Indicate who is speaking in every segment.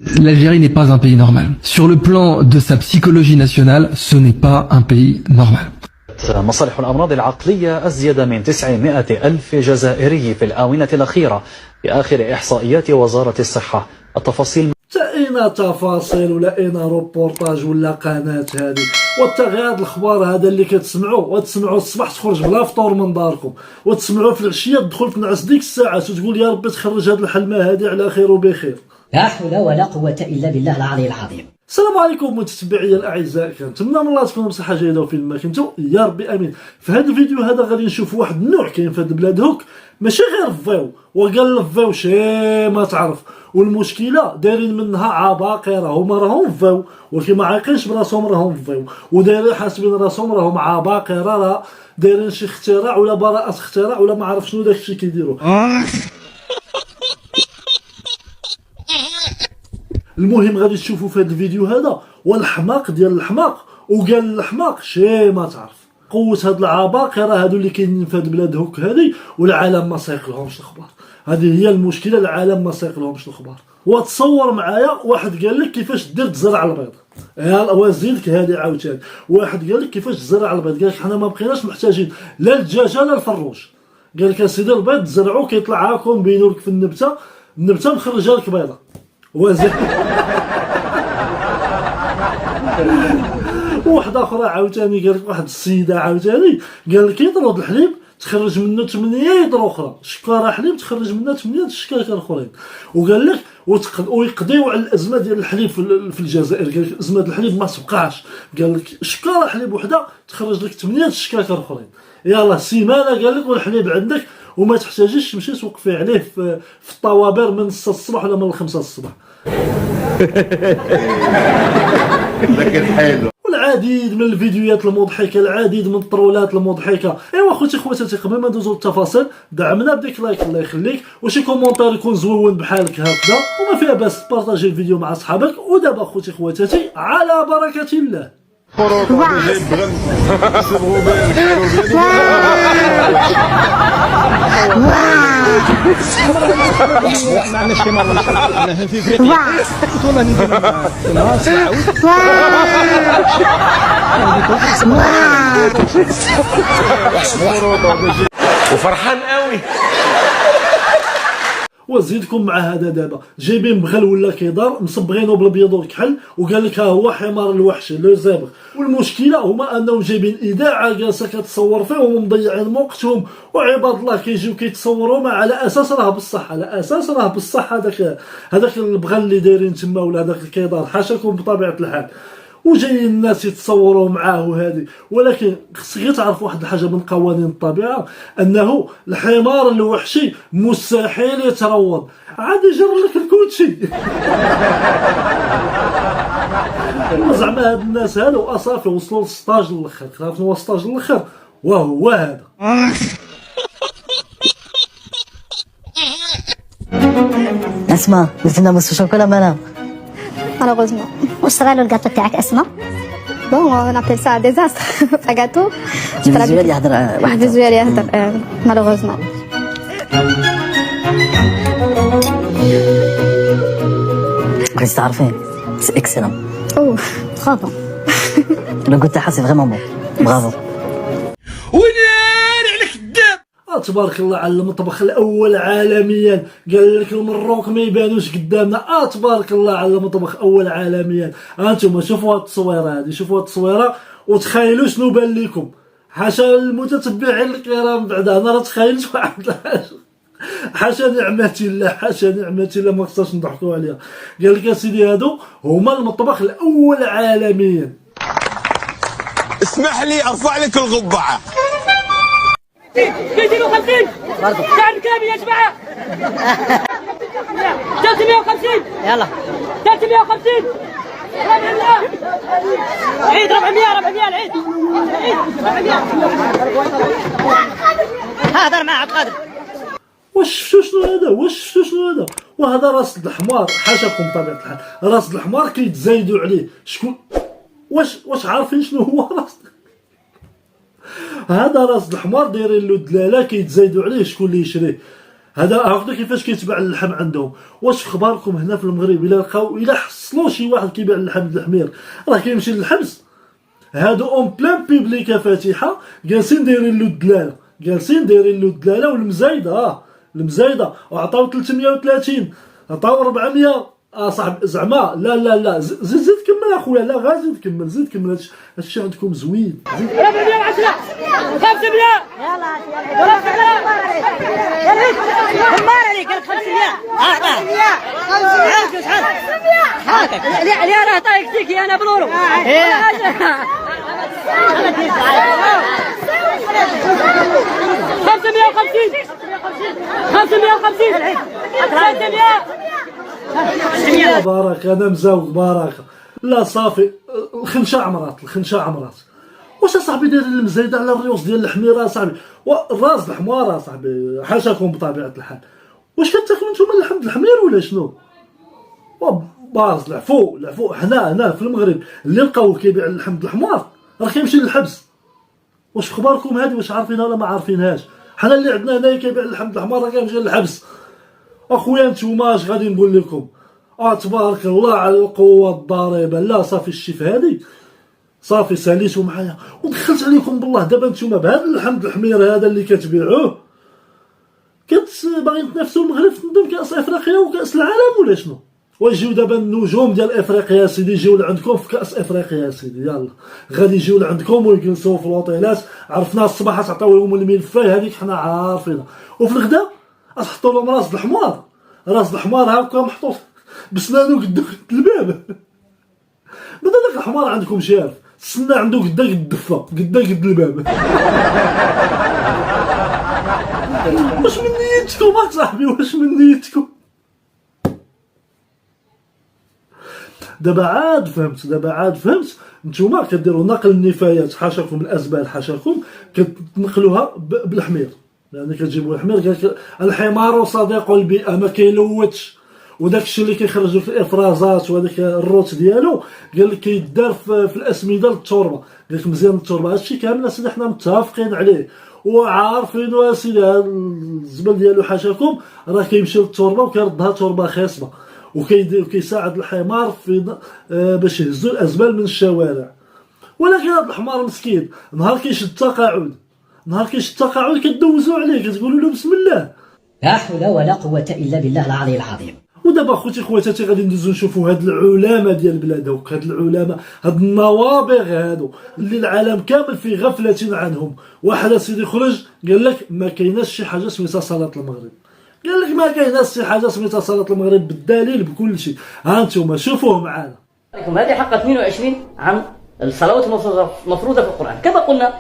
Speaker 1: L'Algérie n'est pas un pays normal. Sur le plan de sa psychologie nationale, ce n'est pas un pays normal.
Speaker 2: مصالح الأمراض العقلية أزيد من 900 ألف جزائري في الآونة الأخيرة بآخر إحصائيات وزارة الصحة. التفاصيل
Speaker 3: اين تفاصيل ولا اين روبورتاج ولا قناه هذه غير هاد الاخبار هذا اللي كتسمعوا وتسمعوا الصباح تخرج بلا فطور من داركم وتسمعوا في العشيه تدخل تنعس ديك الساعات وتقول يا ربي تخرج هاد الحلمه هذه على خير وبخير.
Speaker 4: لا حول ولا قوه الا بالله العلي العظيم.
Speaker 3: السلام عليكم متتبعي الاعزاء، كنتمنى من الله تكونوا بصحه جيده وفين ما كنتو يا ربي امين. في هذا الفيديو هذا غادي نشوف واحد النوع كاين في هاد البلاد هوك ماشي غير فيو وقال الفيو شي ما تعرف، والمشكله دايرين منها عباقره، هما راهم فيو ولكن ما عايقينش براسهم راهم فيو ودايرين حاسبين راسهم راهم عباقره، راه دايرين شي اختراع ولا براءه اختراع ولا ما عرف شنو داكشي كيديروا. المهم غادي تشوفوا في هذا الفيديو هذا والحماق ديال الحماق وقال الحماق شي ما تعرف. قوه هاد العباقره هادو اللي كاينين في هاد البلاد هوك هذه والعالم ما سايقلهمش الاخبار، هذه هي المشكله، العالم ما سايقلهمش الاخبار. وتصور معايا واحد قال لك كيفاش دير تزرع البيض، يا وزيدك هذه عاوتاني واحد قال لك كيفاش تزرع البيض، قال لك حنا ما بقيناش محتاجين لا الدجاجه لا الفروج، قال لك اسيدي البيض تزرعو كيطلع هاكم بينوا لك في النبته مخرجه لك بيضه وزيد. واحد اخرى عاوتاني قال لك واحد السيده عاوتاني قال لك يطرد الحليب تخرج منه 8 يطر اخرى، شكاره حليب تخرج منه 8 شكاكر اخرين، وقال لك ويقضيو على الازمه ديال الحليب في الجزائر، قال لك ازمه الحليب ما تبقاش، قال لك شكاره حليب وحده تخرج لك 8 شكاكر اخرين، يلاه سيمانه قال لك والحليب عندك وما تحتاجيش تمشي توقفي عليه في الطوابير من 6 الصباح ولا من 5 الصباح.
Speaker 5: لكن حلو.
Speaker 3: والعديد من الفيديوهات المضحكه، العديد من الطرولات المضحكه. ايوا خوتي خواتاتي قبل ما ندوزو للتفاصيل دعمنا بديك لايك الله يخليك وشي كومونتير يكون زوين بحالك هكذا وما فيها باس بارطاجي الفيديو مع صحابك. ودابا خوتي خواتاتي على بركه الله.
Speaker 5: وفرحان قوي.
Speaker 3: وزيدكم مع هذا دابا جايبين بغل ولا كيدار مصبغينه بالابيض والكحل وقال لك ها هو حمار الوحش لو زابغ. والمشكله هما انهم جايبين اذاعه جالسه كتصور فيهم ومضيعين وقتهم، وعباد الله كيجيو كيتصوروا ما على اساس راه بصح، على اساس راه بصح هذاك البغل اللي دايرين تما ولا هذاك الكيدار حاشاكم بطبيعه الحال، وجايين الناس يتصوروا معاه وهذه. ولكن خصك غير تعرف واحد الحاجه من قوانين الطبيعه، انه الحمار الوحشي مستحيل يتروض، عاد يجر لك الكوتشي. زعما هاد الناس هادو اصافي وصلوا للسطاج الاخر، عرفنا هو السطاج الاخر وهو هذا.
Speaker 4: اسمع قلت لنا بس شوكولا بنان.
Speaker 6: Malheureusement.
Speaker 7: واش صرا له الكاطو تاعك اسماء؟
Speaker 6: Bon, on appelle ça un désastre. Pas gâteau.
Speaker 4: الفيزوال يهضر وحده.
Speaker 6: الفيزوال يهضر malheureusement.
Speaker 4: بغيتي تعرفي سي اكسلون.
Speaker 6: اوه
Speaker 7: برافو.
Speaker 4: لو قلت حاسي فريمون بون برافو.
Speaker 3: تبارك الله على المطبخ الاول عالميا، قال لك المروك ما يبانوش قدامنا. تبارك الله على المطبخ الاول عالميا. انتم شوفوا هاد التصويره هذه، شوفوا هاد التصويره وتخيلوا شنو بان لكم. حاشا المتتبعين الكرام بعدا انا راه تخيلت واحد الحاجه، حاشا نعمتي الله، حاشا نعمتي الله ما خصناش نضحكوا عليها. قال لك اسيدي هادو هما المطبخ الاول عالميا.
Speaker 5: اسمح لي ارفع لك القبعه.
Speaker 8: 250 كان كامل يا جماعه. 350
Speaker 4: يلا
Speaker 8: 350 عيد 400 العيد 400.
Speaker 4: هذا مع عبد القادر.
Speaker 3: واش شفتوا شنو هذا؟ وهذا راس الحمار حاشاكم بطبيعه الحال، راس الحمار كيتزايدوا عليه. شكون واش عارفين شنو هو راس؟ هذا راس الحمار دايرين له دلاله كيتزايدوا عليه. شكون اللي يشريه؟ هذا عرفنا كيفاش كيتباع اللحم عندهم. واش اخباركم هنا في المغرب الا حصلوا شي واحد كيبيع اللحم الحمير راه كيمشي للحبس؟ هادو اون بلان بيبليكا فاتحه جالسين دايرين له الدلاله والمزايده المزايده وعطاو 330 عطاو 400 صاحب زعما لا زيد كمل اخويا، لا غير زيد كمل هادشي عندكم زوين.
Speaker 8: 410 500 يلا همار عليك 500 علي راه طايق تيكي انا بلورو 550
Speaker 3: بارك انا مزوق بارك. لا صافي الخنشه عمرات واش اصاحبي داير المزايده على الريوس ديال الحميره اصاحبي والراس الحمار اصاحبي حاشاكم بطبيعه الحال. واش كتاكلوا نتوما اللحم الحمير ولا شنو؟ باز العفو حنا هنا في المغرب اللي لقاوه كيبيع اللحم الحمار راه كيمشي للحبس. واش اخباركم هذه؟ واش عارفينها ولا ما عارفينهاش؟ حنا اللي عندنا هنايا كيبيع اللحم الحمار راه كيمشي للحبس. اخويا نتوما اش غادي نقول لكم؟ تبارك الله على القوه الضاربه. لا صافي الشيف هذه صافي ساليتو معايا ودخلت عليكم بالله. دابا نتوما بهذا اللحم الحمير هذا اللي كتبيعوه باغيين تنافسوا المغرب في ضمن كاس افريقيا وكاس العالم ولا شنو؟ ويجيو دابا النجوم ديال افريقيا يا سيدي يجيو لعندكم في كاس افريقيا يا سيدي. يلا غادي يجيو لعندكم ويجلسوا في الوطيلات. عرفنا الصباح تعطيو لهم الملفاي هذيك حنا عارفينها، وفي الغدا تحطوا لهم راس الحمار هكا محطوط بسنانو قدام الباب. ماذا داك الحمار عندكم شارف السنه عنده قد الدفه قد الباب. واش من نيتكم اصاحبي؟ واش من نيتكم؟ دابا عاد فهمت نتوما كديروا نقل النفايات حاشاكم الازبال حاشاكم كتنقلوها بالحمير. يعني كتجيبوا الحمير قالك الحمار صديق البيئه ما كيلوثش، وداك الشيء اللي كيخرجوا في الافرازات وهذاك الروت ديالو قال لك كيدار في الاسمده للتربه. قال لك مزيان التربه. هادشي كامل اسيدي حنا متفقين عليه وعارفين اسيدي الزبل ديالو حاشاكم راه كيمشي للتربه وكيردها تربه خصبه وكيساعد الحمار في باش يهزوا الازبال من الشوارع. ولكن هذا الحمار مسكين نهار كيشد التقاعد كدوزوا عليه كتقولوا له بسم الله.
Speaker 9: لا حول ولا قوة إلا بالله العلي العظيم.
Speaker 3: ودابا خواتاتي غادي ندوزو نشوفوا هاد العلماء ديال البلاد هاد العلماء هاد النوابغ هادو اللي العالم كامل في غفلة عنهم. واحد سيدي خرج قال لك ما كايناش شي حاجه سميتها صلاه المغرب. قال لك ما كايناش شي حاجه سميتها صلاه المغرب بالدليل بكل شيء. ها انتم شوفوه معانا.
Speaker 9: هذه حق 22 عام الصلوات المفروضه في القران. كما قلنا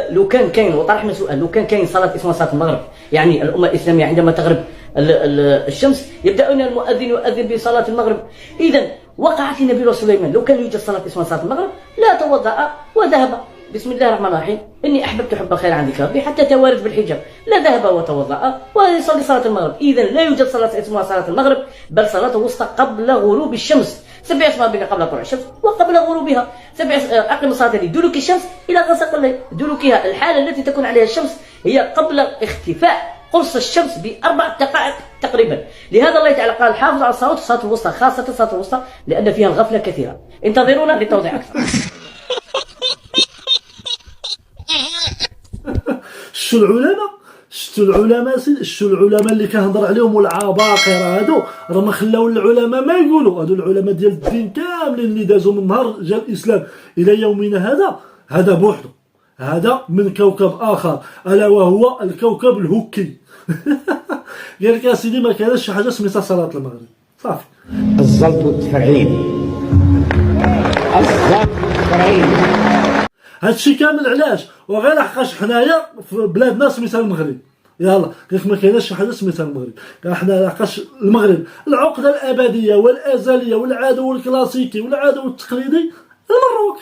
Speaker 9: لو كان كاين وطرحنا سؤال، لو كان كاين صلاه اسمها صلاه المغرب، يعني الامه الاسلاميه عندما تغرب الشمس يبدأون المؤذن يؤذن بصلاه المغرب. اذا وقعت لنبي سليمان لو كان يوجد صلاه اسمها صلاه المغرب لا توضأ وذهب بسم الله الرحمن الرحيم اني احببت حب الخير عن ذكر ربي حتى توارد بالحجاب، لا ذهب وتوضأ ويصلي صلاه المغرب. اذا لا يوجد صلاه اسمها صلاه المغرب بل صلاه وسطى قبل غروب الشمس. سبح اسم ربك قبل طلوع الشمس وقبل غروبها. اقم الصلاه لدلوك الشمس الى غسق الليل. دلوكها الحاله التي تكون عليها الشمس هي قبل اختفاء قرص الشمس ب4 دقائق تقريبا. لهذا الله تعالى قال حافظوا على الصلاه والصلاه الوسطى، خاصه الصلاه الوسطى لان فيها الغفله كثيره. انتظرونا للتوضيح اكثر.
Speaker 3: شتو العلماء اللي كنهضر عليهم والعباقرة هادو راه ما خلاو العلماء ما يقولوا. هادو العلماء ديال الدين كاملين اللي دازوا من نهار جا الاسلام الى يومنا هذا بوحده، هذا من كوكب اخر الا وهو الكوكب الهوكي. قال لك يا سيدي ما كانش شي حاجه سميتها صلاه المغرب صافي.
Speaker 10: الزلط والتفرعين
Speaker 3: هادشي كامل علاش؟ وغير لحقاش حنايا في بلادنا سميتها المغرب. يلا قالك ما كايناش شي حاجه سميتها المغرب. قال حنا لحقاش المغرب العقده الابديه والازليه والعدو الكلاسيكي والعدو التقليدي المروك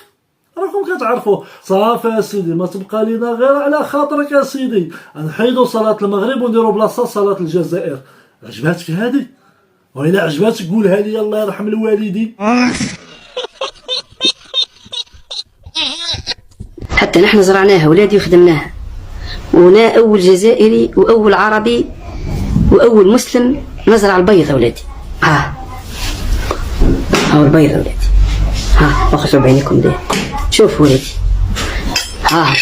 Speaker 3: راكم كتعرفوه. صافي يا سيدي ما تبقى لينا غير على خاطرك يا سيدي نحيدوا صلاه المغرب ونديروا بلاصه صلاه الجزائر. عجباتك هذه؟ وإلا عجباتك قولها لي الله يرحم الوالدين.
Speaker 11: حتى نحن زرعناها ولادي وخدمناها، ونا أول جزائري وأول عربي
Speaker 9: وأول مسلم نزرع البيض أولادي. ها هاو البيض أولادي، ها واخشوا بعينيكم ده، شوفوا ولادي، ها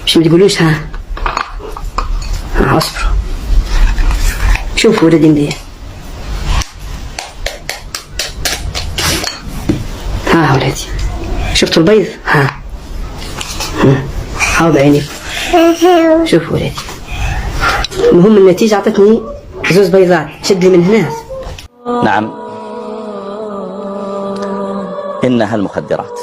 Speaker 9: مش ما تقولوش ها اصبروا، شوفوا ولادي مديه، ها ولادي شفتوا البيض، هاو بعينيكم، شوفوا ولادي. المهم النتيجة أعطتني زوز بيضات، شد لي من هنا.
Speaker 11: نعم، إنها المخدرات.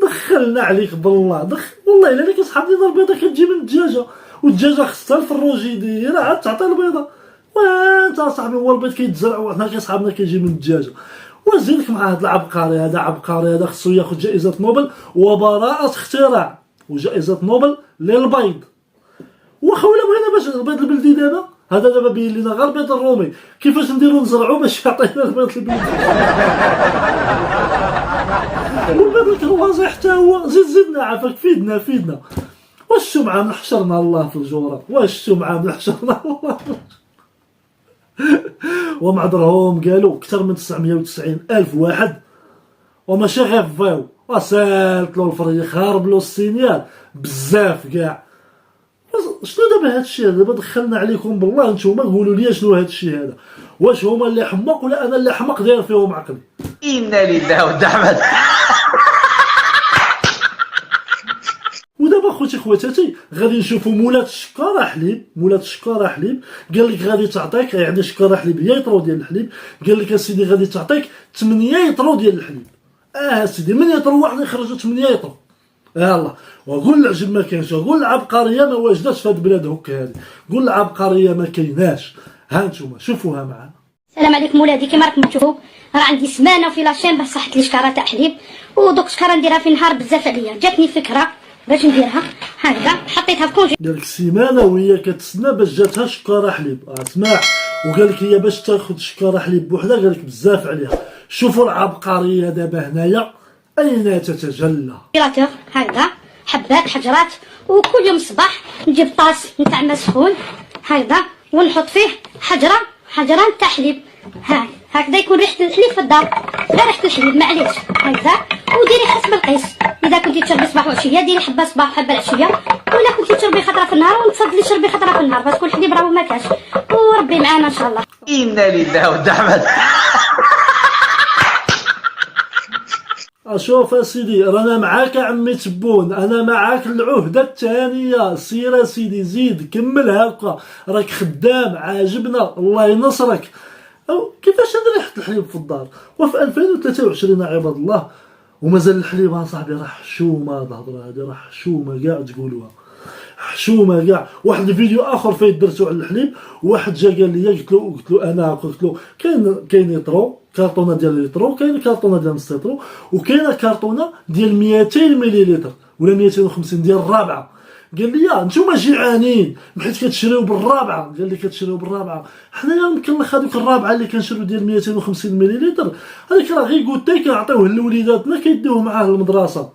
Speaker 3: دخلنا عليك بالله، والله إلا لك أصحاب ديال البيضة كتجي من الدجاجة، والدجاجة خصها الفروج يديرها عاد تعطي البيضة، وانت اصاحبي هو البيض كيتزرع وحنا كيصحابنا كيجي من الدجاجة. وزيدك مع هذا العبقري، هذا عبقري، هذا خصو ياخذ جائزة نوبل وبراءة اختراع وجائزة نوبل للبيض. واخا ولا بغينا باش البيض البلدي هذا دابا بين لينا غير البيض الرومي، كيفاش نديرو نزرعو باش يعطينا البيض البلدي. والبيض الكروازي حتى هو، زيدنا عافاك، فيدنا. واش الشمعة من حشرنا الله في الجورة، واش الشمعة من حشرنا الله. ومعذرهم قالوا اكثر من 990 ألف واحد وماشي غير فاو، وسالت له الفريق، هارب له السينيال بزاف كاع. شنو دابا هادشي هذا؟ دابا دخلنا عليكم بالله، نتوما قولوا لي شنو هادشي هذا، واش هما اللي حماق ولا انا اللي حماق داير فيهم عقلي؟
Speaker 11: إنا لله ودعمت.
Speaker 3: ودابا خوتي خواتاتي غادي نشوفوا مولات الشكاره حليب، قال لك غادي تعطيك، يعني الشكاره حليب هي يطرو ديال الحليب، قال لك اسيدي غادي تعطيك 8 يطرو ديال الحليب. اسيدي من يطرو واحد يخرجوا 8 يطرو. يلاه وقول العجب ما كاينش، وقول العبقريه ما واجداش في هاد البلاد هكا هادي، قول العبقريه ما كايناش. ها نتوما شوفوها معانا.
Speaker 7: السلام عليكم ولادي، كيما راكم تشوفوا راه عندي سمانه في لاشين باش صحت لي شكاره تاع حليب، ودوك شكاره نديرها في النهار بزاف عليا. جاتني فكره باش نديرها هكذا، حطيتها في كونجي.
Speaker 3: قالك سيمانه وهي كتسنى باش جاتها شكاره حليب، اسمع، وقال لك هي باش تاخذ شكاره حليب بوحدها قال لك بزاف عليها. شوفوا العبقريه دابا هنايا اين تتجلى.
Speaker 7: هكذا حبات حجرات، وكل يوم الصباح نجيب طاس نتاع ماء سخون هكذا ونحط فيه حجره نتاع حليب، هكذا يكون ريحه الحليب في الدار، غير ريحه الحليب معليش هكذا. وديري حسب القيس، اذا كنتي تشربي صباح وعشيه ديري حبه صباح وحبه العشيه، ولا كنتي تشربي خطره في النهار ونتفضلي تشربي خطره في النهار، باسكو الحليب راهو ما كاش. وربي معانا ان شاء الله.
Speaker 11: إنا لله ودعمت.
Speaker 3: اشوف اسيدي رانا معاك عمي تبون، انا معاك العهده الثانيه، سير اسيدي زيد كمل هكا، راك خدام عاجبنا الله ينصرك. أو كيفاش هاد ريحه الحليب في الدار وفي 2023 عباد الله ومازال الحليب اصاحبي راه حشومه. الهضره هادي راه حشومه كاع تقولوها، حشومه كاع. واحد الفيديو اخر فايت درتو على الحليب، واحد جا قال لي، قلت له انا قلت له كاين يطرو، كارطونه ديال لترو، كاين كارطونه ديال نص لترو، وكاينه كارطونه ديال 200 مليلتر ولا 250 ديال الرابعه. قال لي نتوما جيعانين بحيت كتشريو بالرابعه، قال لي كتشريو بالرابعه، حنايا مكلخ هذوك الرابعه اللي كنشريو ديال 250 مليلتر، هذيك راه غير كوتاي كنعطيوه لوليداتنا كيديوه معاه للمدرسه،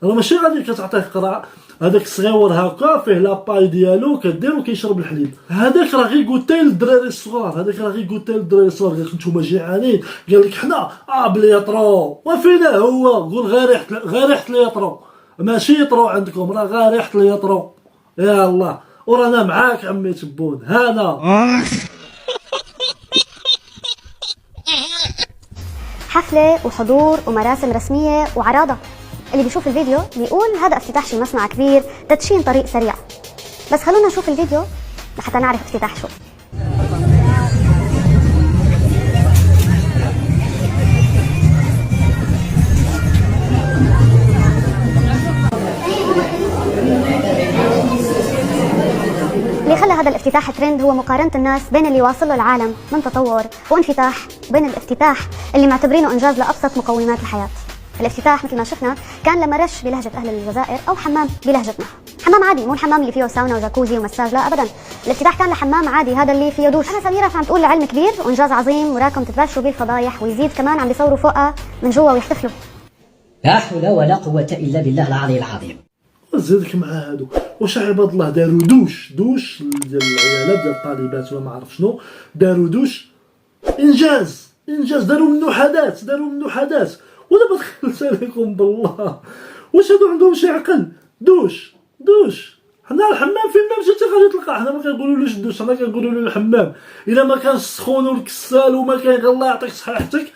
Speaker 3: راه ماشي غادي كتعطيه قرا. هذاك الصغيور هكا فيه لاباي ديالو كدير وكيشرب الحليب، هذاك راه غير كوتاي للدراري الصغار، هذاك راه غير كوتاي للدراري الصغار. قال لك نتوما جيعانين، قال لك حنا بليطرو، وفينا هو قول غير ريحه ليطرو، ماشي يطرو عندكم، راه غير ريحه ليطرو. يا الله ورانا معاك عمي تبون. هانا
Speaker 6: حفلة وحضور ومراسم رسمية وعراضة. اللي بيشوف الفيديو بيقول هذا افتتاح شي مصنع كبير، تدشين طريق سريع. بس خلونا نشوف الفيديو لحتى نعرف افتتاح شو. اللي خلى هذا الافتتاح ترند هو مقارنة الناس بين اللي واصل له العالم من تطور وانفتاح وبين الافتتاح اللي معتبرينه انجاز لابسط مقومات الحياة. الافتتاح مثل ما شفنا كان لما رش بلهجة اهل الجزائر او حمام بلهجتنا، حمام عادي، مو الحمام اللي فيه ساونا وجاكوزي ومساج، لا ابدا، الافتتاح كان لحمام عادي، هذا اللي فيه دوش. انا سميرة عم تقول لعلم كبير وانجاز عظيم وراكم تتباشروا بيه الفضايح، ويزيد كمان عم بيصوروا فوقها من جوا ويحتفلوا.
Speaker 9: لا حول ولا قوة الا بالله العلي العظيم.
Speaker 3: زيدك مع هادو واش عباد الله داروا دوش ديال العيالات ديال الطالبات ولا ما عرف شنو، داروا دوش انجاز داروا منه حدث ودابا دخلت عليكم بالله، واش هادو عندهم شي عقل؟ دوش حنا الحمام فين ما مشيتي غادي تلقى، حنا ما كنقولولوش الدوش، حنا كنقولوا له الحمام، الا ما كانش سخون والكسال وما كاين الله يعطيك صحيحتك.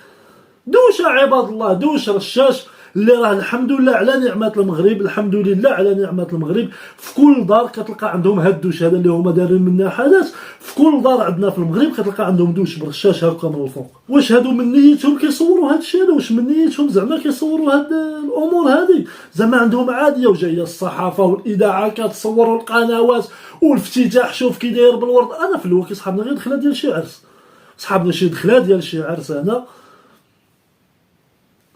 Speaker 3: دوش عباد الله، دوش رشاش اللي راه الحمد لله على نعمة المغرب، الحمد لله على نعمة المغرب. في كل دار كتلقى عندهم هاد الدوش هذا اللي هما دايرين منه حدث، في كل دار عندنا في المغرب كتلقى عندهم دوش برشاش هكا من الفوق. واش هادو من نيتهم كيصوروا هاد الشيء هذا؟ واش من نيتهم زعما كيصوروا هاد الامور هذه؟ زعما عندهم عاديه وجايه الصحافه والاذاعه كتصوروا القنوات والافتتاح شوف كي داير بالورد. انا في الاول كيصحابنا غير دخله ديال شي عرس، صحابنا شي دخله ديال شي عرس هنا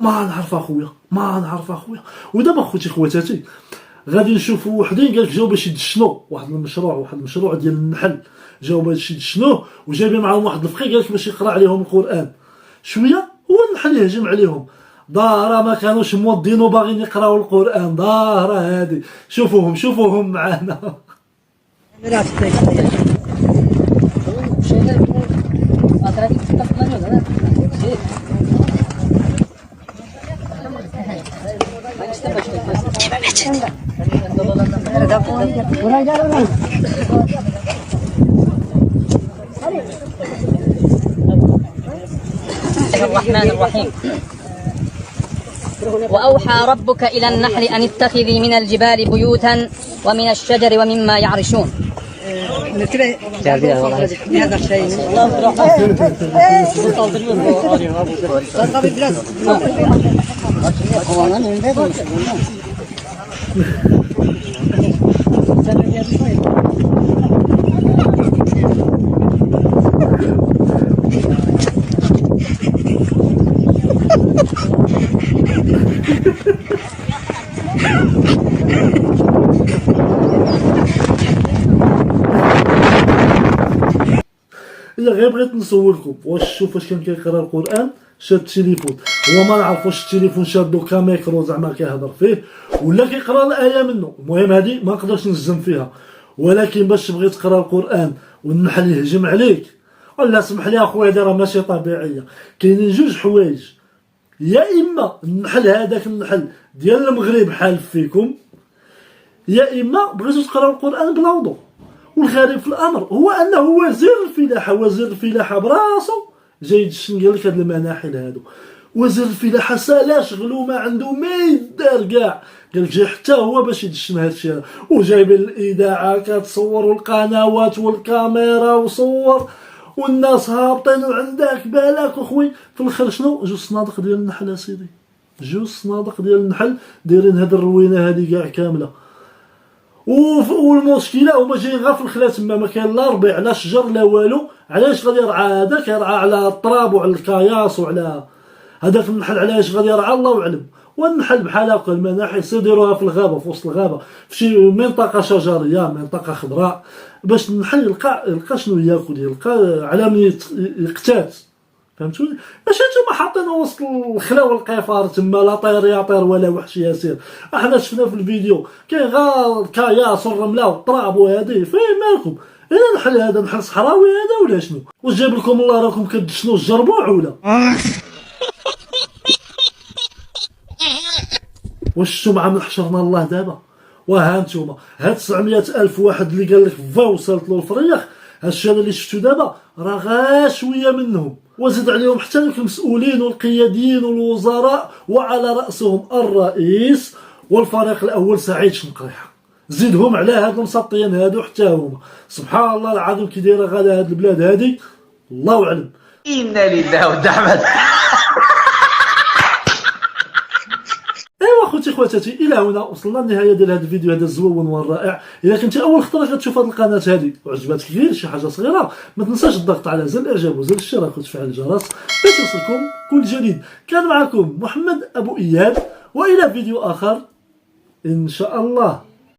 Speaker 3: ما نعرف اخويا. ودابا خواتاتي غادي نشوفوا وحدين قالك جاو باش يدشنوا واحد المشروع ديال النحل، جاو باش يدشنوه وجايبين معاهم واحد الفقيه قالك باش يقرا عليهم القران. شويه هو النحل يهجم عليهم، ظاهره ما كانوش موضين وباغيين يقراو القران، ظاهره هذه. شوفوهم معانا.
Speaker 12: الرحمن الرحيم. وأوحى ربك إلى النحل أن اتخذي من الجبال بيوتا ومن الشجر ومما يعرشون.
Speaker 3: إلا غير بغيت نصوركم واش شوف واش كان كيقرا القران شاد التليفون، هو ما نعرف واش التليفون شادو كميكرو زعما كيهضر فيه ولا كيقرا الايه منه. المهم هذه ما نقدرش نجزم فيها، ولكن باش تبغي تقرا القران والنحل يهجم عليك ولا سمح لي اخويا هذه راه ماشي طبيعيه. كاينين جوج حوايج، يا اما النحل هذاك النحل ديال المغرب حالف فيكم، يا اما بغيتو تقراو القران بلا وضوء. والغريب في الامر هو انه وزير الفلاحه براسو جاي يدشن قال لك هاد المناحل هادو. وزير الفلاحه سالا شغلو ما عنده ما يدار كاع، قال لك جاي حتى هو باش يدشن هاد الشيء، وجايبين الاذاعه كتصور والقنوات والكاميرا وصور والناس هابطين وعندك بالك اخوي. في الاخر شنو؟ جوج صنادق ديال النحل اسيدي، جوج صنادق ديال النحل دايرين هاد الروينه هادي كاع كامله. والمشكله هما جايين غير في الخلا تما، ما كاين لا ربيع لا شجر لا والو. علاش غادي يرعى هذا؟ كيرعى على التراب وعلى الكياس وعلى هذاك النحل. علاش غادي يرعى؟ الله اعلم. والنحل بحال هكا المناحل يديروها في الغابه، في وسط الغابه، في شي منطقه شجريه، منطقه خضراء، باش النحل يلقى شنو ياكل، يلقى على من يقتات. فهمتوني؟ ماشي نتوما حاطينه وسط الخلا والقفار تما، لا طير يطير ولا وحش يسير. احنا شفنا في الفيديو كاين غير الكياس والرمله والتراب وهذه، فين مالكم؟ الا نحل هذا نحل صحراوي هذا ولا شنو؟ واش جايب لكم الله راكم كتدشنوا الجربوع ولا؟ واش السمعه من حشرنا الله دابا؟ وها نتوما هاد 900,000 واحد اللي قال لك فا وصلت له الفريخ، هادشي هذا اللي شفتو دابا راه غير شويه منهم، وزيد عليهم حتى المسؤولين والقياديين والوزراء وعلى راسهم الرئيس والفريق الاول سعيد شنقريحه. زيدهم على هاد المسطيين هادو حتى هما. سبحان الله العظيم كي دايره غادا هاد البلاد هادي، الله اعلم.
Speaker 11: إنا لله ود أحمد.
Speaker 3: ايوا خوتي خواتاتي، الى هنا وصلنا للنهايه ديال هذا الفيديو هذا الزوون والرائع. اذا كنتي اول خطره كتشوف هذه القناه هذه وعجبتك غير شي حاجه صغيره، ما تنساش الضغط على زر الاعجاب وزر الاشتراك وتفعيل الجرس باش يوصلكم كل جديد. كان معكم محمد ابو اياد، والى فيديو اخر ان شاء الله.